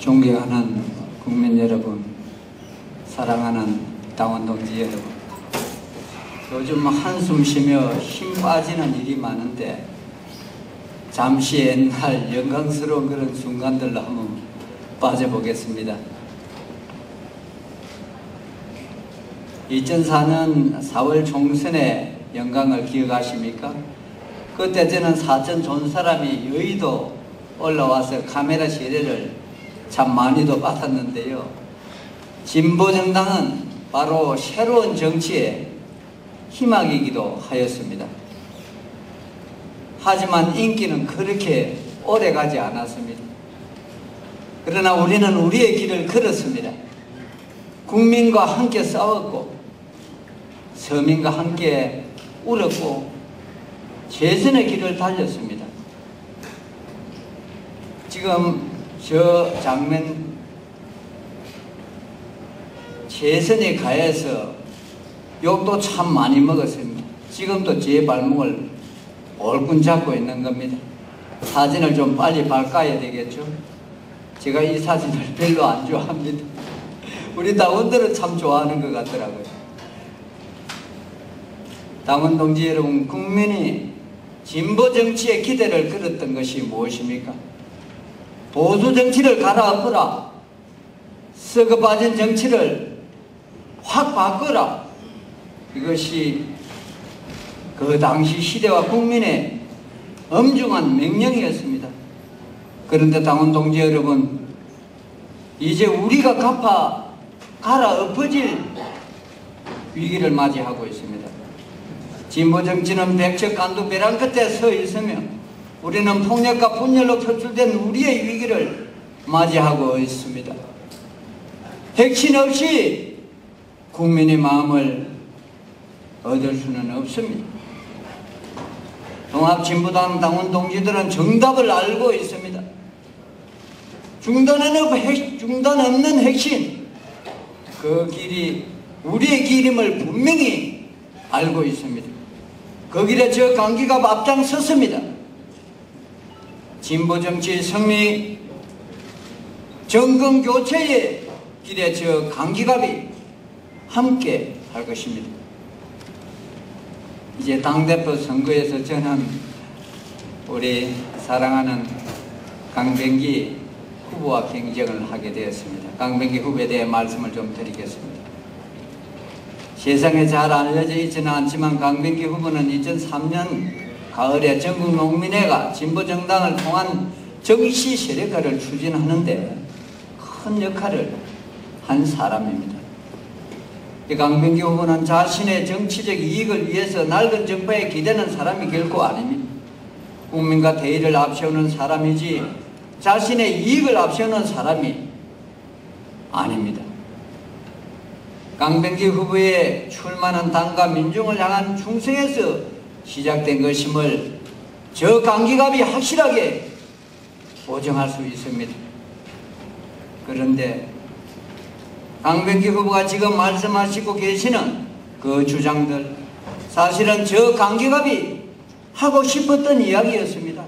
존경하는 국민 여러분, 사랑하는 당원 동지 여러분, 요즘 한숨 쉬며 힘 빠지는 일이 많은데 잠시 옛날 영광스러운 그런 순간들로 한번 빠져보겠습니다. 2004년 4월 총선의 영광을 기억하십니까? 그때 저는 사천 좋은 사람이 여의도 올라와서 카메라 시례를 참 많이도 받았는데요. 진보정당은 바로 새로운 정치의 희망이기도 하였습니다. 하지만 인기는 그렇게 오래 가지 않았습니다. 그러나 우리는 우리의 길을 걸었습니다. 국민과 함께 싸웠고 서민과 함께 울었고 재선의 길을 달렸습니다. 지금 저 장면 재선에 가해서 욕도 참 많이 먹었습니다. 지금도 제 발목을 얼굴 잡고 있는 겁니다. 사진을 좀 빨리 바꿔야 되겠죠? 제가 이 사진을 별로 안 좋아합니다. 우리 당원들은 참 좋아하는 것 같더라고요. 당원 동지 여러분, 국민이 진보 정치에 기대를 걸었던 것이 무엇입니까? 보수 정치를 갈아엎어라, 썩어 빠진 정치를 확 바꿔라, 이것이 그 당시 시대와 국민의 엄중한 명령이었습니다. 그런데 당원 동지 여러분, 이제 우리가 갈아엎어질 위기를 맞이하고 있습니다. 진보 정치는 백척간두 벼랑 끝에 서 있으며 우리는 폭력과 분열로 표출된 우리의 위기를 맞이하고 있습니다. 핵심 없이 국민의 마음을 얻을 수는 없습니다. 통합진보당 당원 동지들은 정답을 알고 있습니다. 중단 없는 핵심, 그 길이 우리의 길임을 분명히 알고 있습니다. 그 길에 저 강기갑 앞장섰습니다. 진보정치의 승리, 정권교체의 길에 저 강기갑이 함께 할 것입니다. 이제 당대표 선거에서 저는 우리 사랑하는 강병기 후보와 경쟁을 하게 되었습니다. 강병기 후보에 대해 말씀을 좀 드리겠습니다. 세상에 잘 알려져 있지는 않지만 강병기 후보는 2003년 가을에 전국농민회가 진보정당을 통한 정치 세력화를 추진하는데 큰 역할을 한 사람입니다. 강병기 후보는 자신의 정치적 이익을 위해서 낡은 정파에 기대는 사람이 결코 아닙니다. 국민과 대의를 앞세우는 사람이지 자신의 이익을 앞세우는 사람이 아닙니다. 강병기 후보의 출마는 당과 민중을 향한 충성에서 시작된 것임을 저 강기갑이 확실하게 보증할 수 있습니다. 그런데 강병기 후보가 지금 말씀하시고 계시는 그 주장들, 사실은 저 강기갑이 하고 싶었던 이야기였습니다.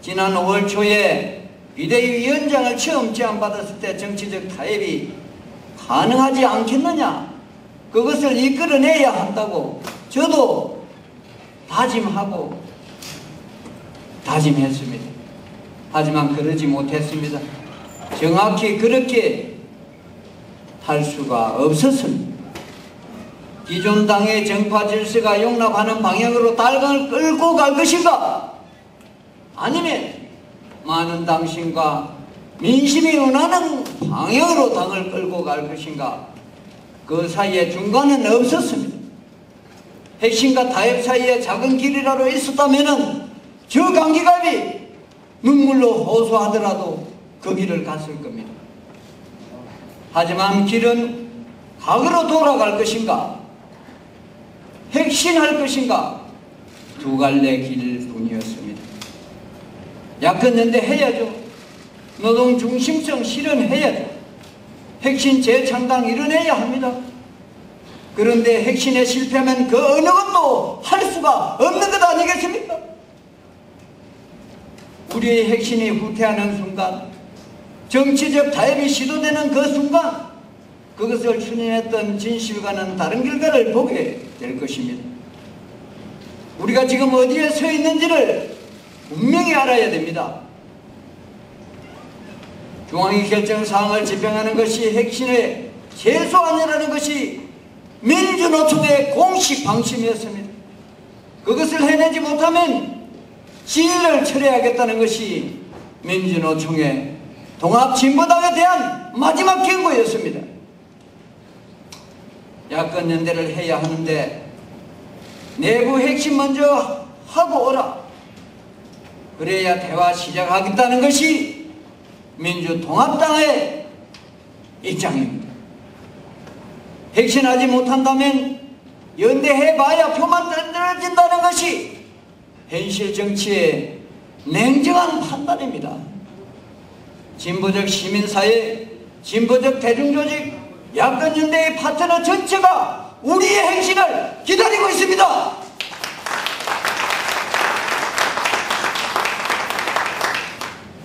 지난 5월 초에 비대위 위원장을 처음 제안받았을 때 정치적 타협이 가능하지 않겠느냐, 그것을 이끌어내야 한다고 저도 다짐했습니다. 하지만 그러지 못했습니다. 정확히 그렇게 할 수가 없었습니다. 기존 당의 정파 질서가 용납하는 방향으로 당을 끌고 갈 것인가, 아니면 많은 당신과 민심이 원하는 방향으로 당을 끌고 갈 것인가, 그 사이에 중간은 없었습니다. 핵심과 타협 사이에 작은 길이라도 있었다면 저 강기갑이 눈물로 호소하더라도 그 길을 갔을 겁니다. 하지만 길은 과거로 돌아갈 것인가, 핵심할 것인가, 두 갈래 길 뿐이었습니다. 야권연대 해야죠. 노동 중심성 실현해야죠. 핵심 재창당 이뤄내야 합니다. 그런데 핵심에 실패하면 그 어느 것도 할 수가 없는 것 아니겠습니까? 우리의 핵심이 후퇴하는 순간 정치적 타협이 시도되는 그 순간 그것을 추진했던 진실과는 다른 결과를 보게 될 것입니다. 우리가 지금 어디에 서 있는지를 분명히 알아야 됩니다. 중앙위 결정사항을 집행하는 것이 핵심의 최소한이라는 것이 민주노총의 공식 방침이었습니다. 그것을 해내지 못하면 진리를 철회하겠다는 것이 민주노총의 통합진보당에 대한 마지막 경고였습니다. 야권 연대를 해야 하는데 내부 핵심 먼저 하고 오라. 그래야 대화 시작하겠다는 것이 민주통합당의 입장입니다. 핵심하지 못한다면 연대해봐야 표만 떨어진다는 것이 현실 정치의 냉정한 판단입니다. 진보적 시민사회, 진보적 대중조직, 야권연대의 파트너 전체가 우리의 행진을 기다리고 있습니다.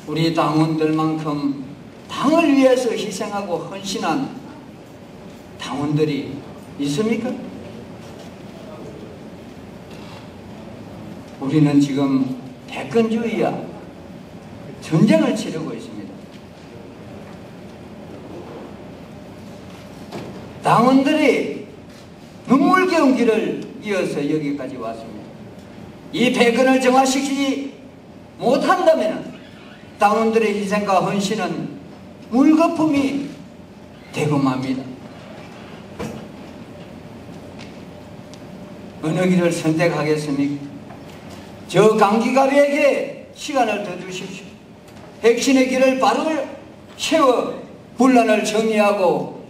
우리 당원들만큼 당을 위해서 희생하고 헌신한 당원들이 있습니까? 우리는 지금 대권주의야 전쟁을 치르고 있습니다. 당원들이 눈물겨운 길을 이어서 여기까지 왔습니다. 이 패권을 정화시키지 못한다면 당원들의 희생과 헌신은 물거품이 되고 맙니다. 어느 길을 선택하겠습니까? 저 강기갑에게 시간을 더 주십시오. 핵심의 길을 바로 세워 분란을 정리하고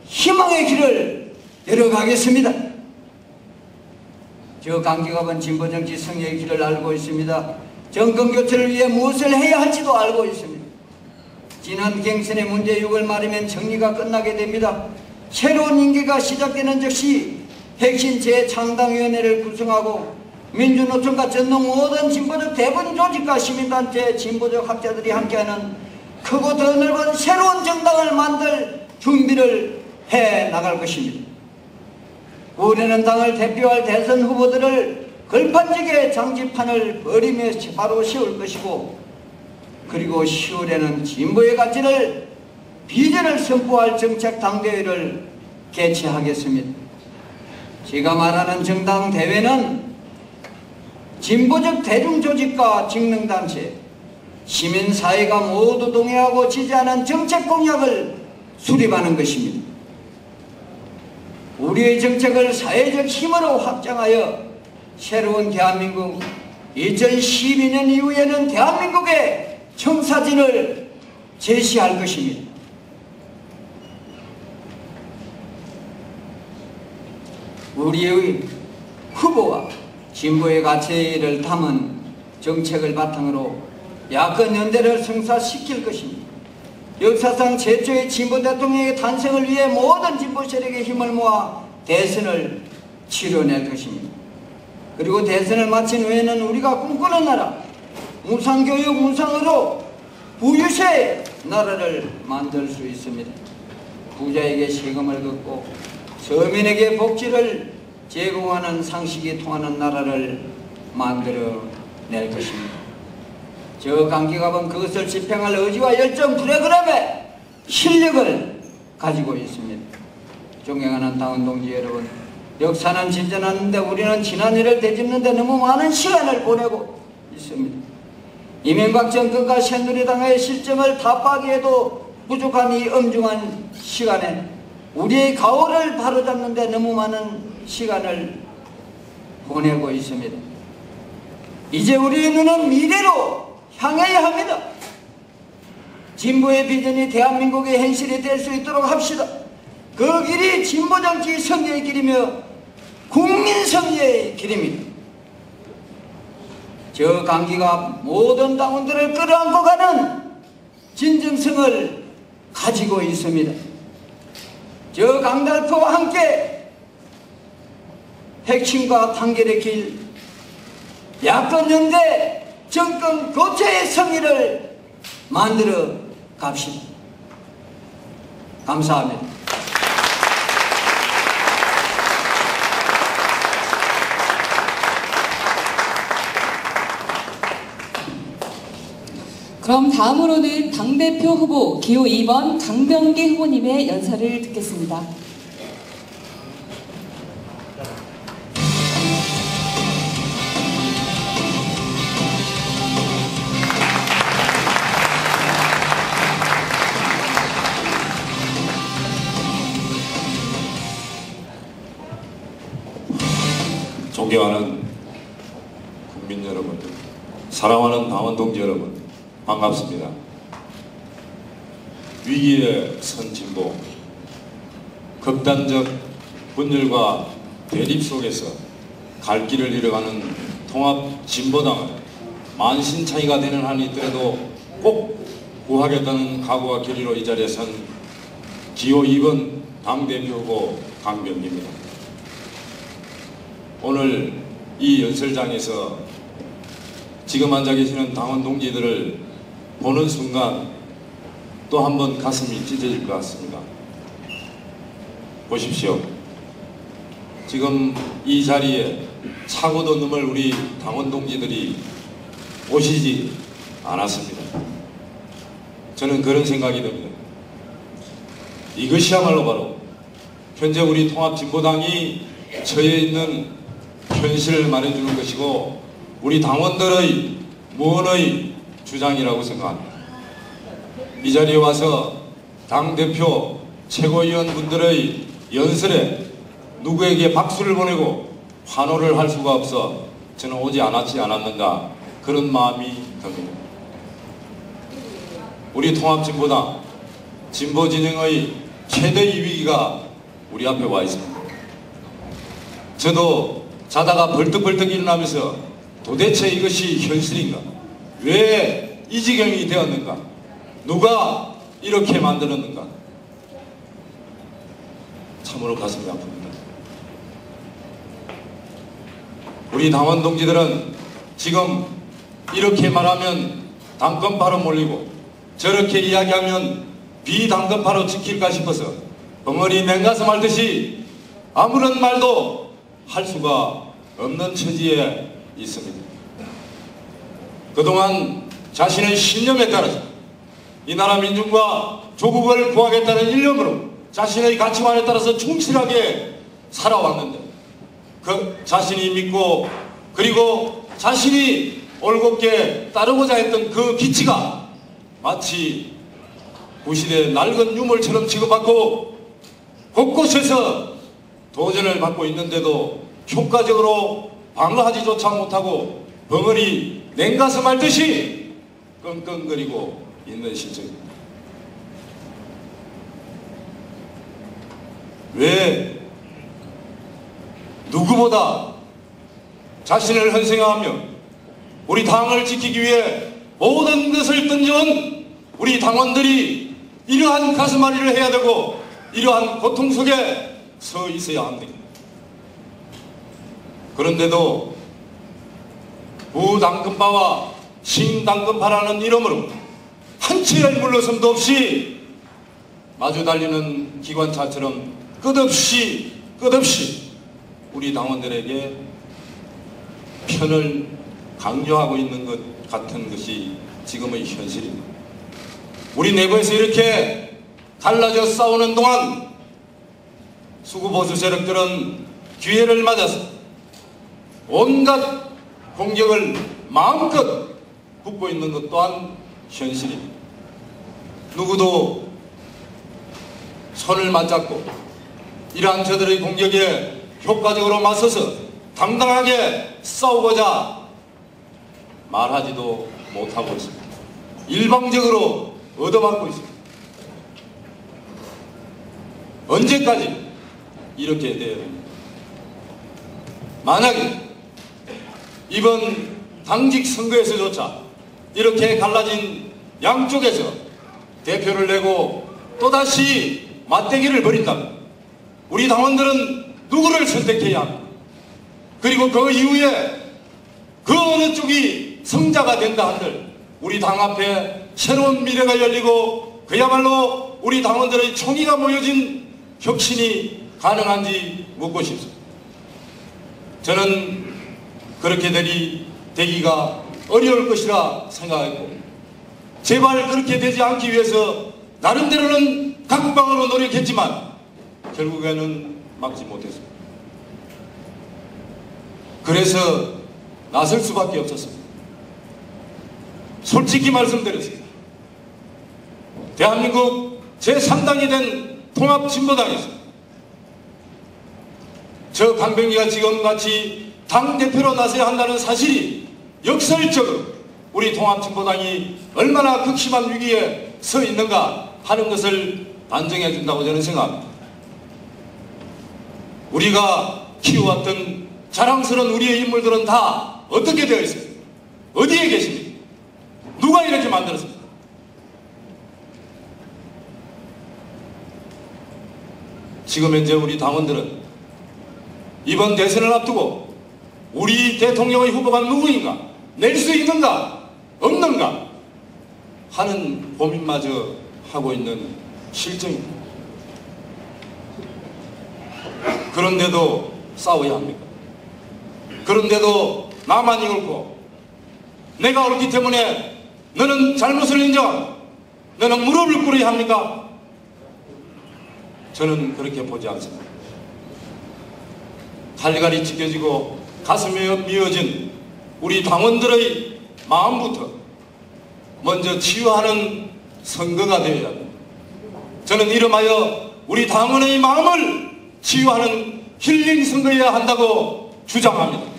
희망의 길을 열어가겠습니다. 저 강기갑은 진보정치 승리의 길을 알고 있습니다. 정권교체를 위해 무엇을 해야 할지도 알고 있습니다. 지난 경선의 문제 6월 말이면 정리가 끝나게 됩니다. 새로운 임기가 시작되는 즉시 핵심 재창당위원회를 구성하고 민주노총과 전동 모든 진보적 대분 조직과 시민단체, 진보적 학자들이 함께하는 크고 더 넓은 새로운 정당을 만들 준비를 해 나갈 것입니다. 우리는 당을 대표할 대선 후보들을 걸판지게 장지판을 벌이며 바로 세울 것이고, 그리고 10월에는 진보의 가치를 비전을 선포할 정책 당대회를 개최하겠습니다. 제가 말하는 정당 대회는 진보적 대중조직과 직능단체, 시민사회가 모두 동의하고 지지하는 정책 공약을 수립하는 것입니다. 우리의 정책을 사회적 힘으로 확장하여 새로운 대한민국, 2012년 이후에는 대한민국의 청사진을 제시할 것입니다. 우리의 후보와 진보의 가치를 담은 정책을 바탕으로 야권 연대를 성사시킬 것입니다. 역사상 최초의 진보 대통령의 탄생을 위해 모든 진보 세력의 힘을 모아 대선을 치러낼 것입니다. 그리고 대선을 마친 후에는 우리가 꿈꾸는 나라, 무상교육, 무상의료, 부유세 나라를 만들 수 있습니다. 부자에게 세금을 걷고 서민에게 복지를 제공하는 상식이 통하는 나라를 만들어낼 것입니다. 저 강기갑은 그것을 집행할 의지와 열정, 프로그램의 실력을 가지고 있습니다. 존경하는 당원 동지 여러분, 역사는 진전하는데 우리는 지난 일을 되짚는 데 너무 많은 시간을 보내고 있습니다. 이명박 정권과 새누리당의 실정을 타파하기에도 부족한 이 엄중한 시간에 우리의 가오를 바로잡는 데 너무 많은 시간을 보내고 있습니다. 이제 우리의 눈은 미래로 향해야 합니다. 진보의 비전이 대한민국의 현실이 될 수 있도록 합시다. 그 길이 진보정치 승리의 길이며 국민 승리의 길입니다. 저 강기가 모든 당원들을 끌어안고 가는 진정성을 가지고 있습니다. 저 강달표와 함께 핵심과 단결의 길, 야권 연대 정권 교체의 승리를 만들어 갑시다. 감사합니다. 그럼 다음으로는 당대표 후보 기호 2번 강병기 후보님의 연설을 듣겠습니다. 존경하는 국민 여러분, 사랑하는 당원 동지 여러분, 반갑습니다. 위기에 선 진보, 극단적 분열과 대립 속에서 갈 길을 잃어가는 통합 진보당을 만신창이가 되는 한이 있더라도 꼭 구하겠다는 각오와 결의로 이 자리에 선 기호 2번 당대표 후보 강병기입니다. 오늘 이 연설장에서 지금 앉아 계시는 당원 동지들을 보는 순간 또 한 번 가슴이 찢어질 것 같습니다. 보십시오. 지금 이 자리에 차고도 넘을 우리 당원 동지들이 오시지 않았습니다. 저는 그런 생각이 듭니다. 이것이야말로 바로 현재 우리 통합진보당이 처해 있는 현실을 말해주는 것이고 우리 당원들의 무언의 주장이라고 생각합니다. 이 자리에 와서 당대표 최고위원분들의 연설에 누구에게 박수를 보내고 환호를 할 수가 없어 저는 오지 않았는가 그런 마음이 듭니다. 우리 통합진보당 진보진영의 최대의 위기가 우리 앞에 와 있습니다. 저도 자다가 벌떡벌떡 일어나면서 도대체 이것이 현실인가? 왜 이 지경이 되었는가? 누가 이렇게 만들었는가? 참으로 가슴이 아픕니다. 우리 당원 동지들은 지금 이렇게 말하면 당권파로 몰리고 저렇게 이야기하면 비당권파로 지킬까 싶어서 벙어리 맹가서 말듯이 아무런 말도 할 수가 없는 처지에 있습니다. 그동안 자신의 신념에 따라서 이 나라 민중과 조국을 구하겠다는 일념으로 자신의 가치관에 따라서 충실하게 살아왔는데 그 자신이 믿고 그리고 자신이 올곧게 따르고자 했던 그 기치가 마치 구시대 낡은 유물처럼 취급받고 곳곳에서 도전을 받고 있는데도 효과적으로 방어하지조차 못하고 벙어리 냉가슴 앓듯이 끙끙거리고 있는 실정입니다. 왜 누구보다 자신을 헌생하며 우리 당을 지키기 위해 모든 것을 던져온 우리 당원들이 이러한 가슴앓이를 해야 되고 이러한 고통 속에 서 있어야 합니다. 그런데도 부당근파와 신당근파라는 이름으로 한 치의 물러섬도 없이 마주 달리는 기관차처럼 끝없이 우리 당원들에게 편을 강요하고 있는 것 같은 것이 지금의 현실입니다. 우리 내부에서 이렇게 갈라져 싸우는 동안 수구보수 세력들은 기회를 맞아서 온갖 공격을 마음껏 붓고 있는 것 또한 현실입니다. 누구도 손을 맞잡고 이러한 저들의 공격에 효과적으로 맞서서 당당하게 싸우고자 말하지도 못하고 있습니다. 일방적으로 얻어맞고 있습니다. 언제까지 이렇게 돼야 됩니까? 만약에 이번 당직 선거에서조차 이렇게 갈라진 양쪽에서 대표를 내고 또다시 맞대기를 벌인다면 우리 당원들은 누구를 선택해야 합니까? 그리고 그 이후에 그 어느 쪽이 승자가 된다 한들 우리 당 앞에 새로운 미래가 열리고 그야말로 우리 당원들의 총의가 모여진 혁신이 가능한지 묻고 싶습니다. 저는 그렇게 되기가 어려울 것이라 생각했고, 제발 그렇게 되지 않기 위해서 나름대로는 각방으로 노력했지만 결국에는 막지 못했습니다. 그래서 나설 수밖에 없었습니다. 솔직히 말씀드렸습니다. 대한민국 제3당이 된 통합진보당에서 저 강병기가 지금같이 당대표로 나서야 한다는 사실이 역설적으로 우리 통합진보당이 얼마나 극심한 위기에 서 있는가 하는 것을 반증해 준다고 저는 생각합니다. 우리가 키워왔던 자랑스러운 우리의 인물들은 다 어떻게 되어 있습니까? 어디에 계십니까? 누가 이렇게 만들었습니까? 지금 현재 우리 당원들은 이번 대선을 앞두고 우리 대통령의 후보가 누구인가, 낼 수 있는가 없는가 하는 고민마저 하고 있는 실정입니다. 그런데도 싸워야 합니까? 그런데도 나만이 옳고 내가 옳기 때문에 너는 잘못을 인정하고 너는 무릎을 꿇어야 합니까? 저는 그렇게 보지 않습니다. 갈갈이 찢겨지고 가슴에 미어진 우리 당원들의 마음부터 먼저 치유하는 선거가 되어야 합니다. 저는 이름하여 우리 당원의 마음을 치유하는 힐링 선거여야 한다고 주장합니다.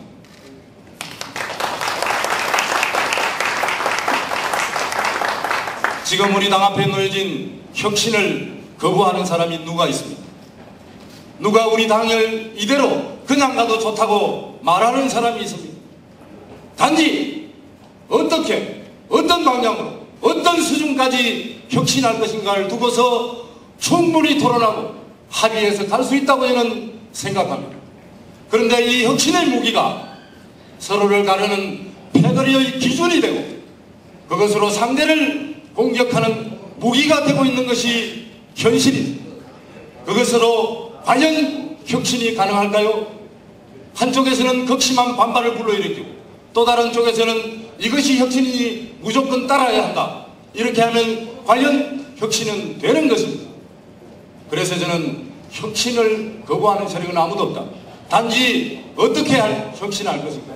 지금 우리 당 앞에 놓여진 혁신을 거부하는 사람이 누가 있습니까? 누가 우리 당을 이대로 그냥 가도 좋다고 말하는 사람이 있습니다. 단지 어떻게, 어떤 방향으로, 어떤 수준까지 혁신할 것인가를 두고서 충분히 토론하고 합의해서 갈 수 있다고 저는 생각합니다. 그런데 이 혁신의 무기가 서로를 가르는 패거리의 기준이 되고 그것으로 상대를 공격하는 무기가 되고 있는 것이 현실입니다. 그것으로 과연 혁신이 가능할까요? 한쪽에서는 극심한 반발을 불러일으키고 또 다른 쪽에서는 이것이 혁신이 무조건 따라야 한다. 이렇게 하면 과연 혁신은 되는 것입니다. 그래서 저는 혁신을 거부하는 세력은 아무도 없다. 단지 어떻게 혁신할 것인가?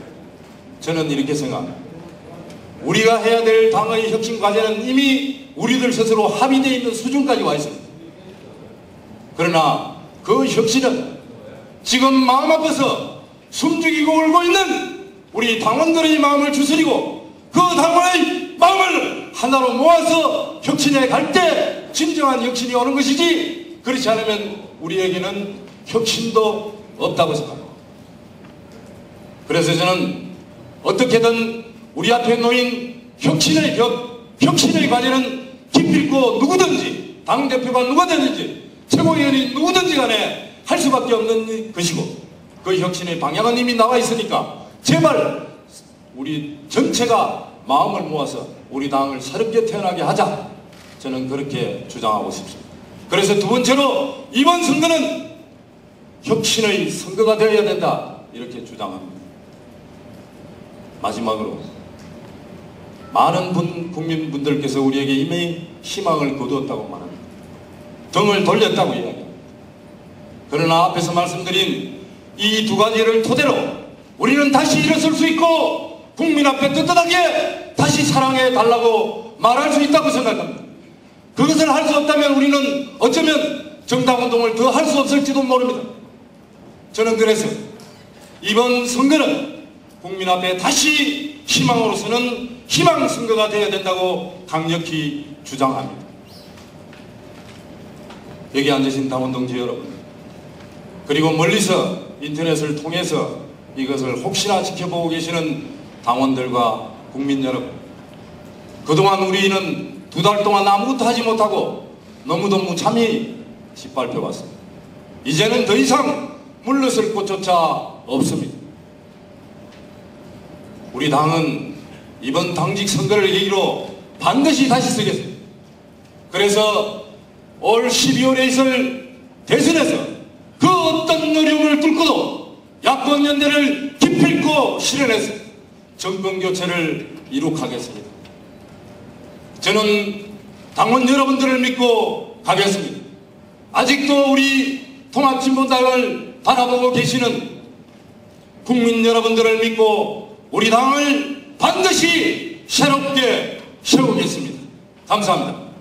저는 이렇게 생각합니다. 우리가 해야 될 당의 혁신 과제는 이미 우리들 스스로 합의되어 있는 수준까지 와 있습니다. 그러나 그 혁신은 지금 마음 아파서 숨죽이고 울고 있는 우리 당원들의 마음을 추스리고 그 당원의 마음을 하나로 모아서 혁신에 갈 때 진정한 혁신이 오는 것이지, 그렇지 않으면 우리에게는 혁신도 없다고 생각합니다. 그래서 저는 어떻게든 우리 앞에 놓인 혁신의 벽, 혁신의 과제는 기필코 누구든지, 당대표가 누가 되든지, 최고위원이 누구든지 간에 할 수밖에 없는 것이고, 그 혁신의 방향은 이미 나와 있으니까 제발 우리 전체가 마음을 모아서 우리 당을 새롭게 태어나게 하자. 저는 그렇게 주장하고 싶습니다. 그래서 두 번째로 이번 선거는 혁신의 선거가 되어야 된다. 이렇게 주장합니다. 마지막으로 많은 국민분들께서 우리에게 이미 희망을 거두었다고 말합니다. 등을 돌렸다고 이야기합니다. 그러나 앞에서 말씀드린 이 두 가지를 토대로 우리는 다시 일어설 수 있고 국민 앞에 떳떳하게 다시 사랑해 달라고 말할 수 있다고 생각합니다. 그것을 할 수 없다면 우리는 어쩌면 정당운동을 더 할 수 없을지도 모릅니다. 저는 그래서 이번 선거는 국민 앞에 다시 희망으로서는 희망 선거가 되어야 된다고 강력히 주장합니다. 여기 앉으신 당원동지 여러분, 그리고 멀리서 인터넷을 통해서 이것을 혹시나 지켜보고 계시는 당원들과 국민 여러분, 그동안 우리는 2달 동안 아무것도 하지 못하고 너무도 무참히 짓밟혀왔습니다. 이제는 더 이상 물러설 곳조차 없습니다. 우리 당은 이번 당직 선거를 계기로 반드시 다시 쓰겠습니다. 그래서 올 12월에 있을 대선에서 그 어떤 어려움을 뚫고도 야권연대를 기필코 실현해서 정권교체를 이룩하겠습니다. 저는 당원 여러분들을 믿고 가겠습니다. 아직도 우리 통합진보당을 바라보고 계시는 국민 여러분들을 믿고 우리 당을 반드시 새롭게 세우겠습니다. 감사합니다.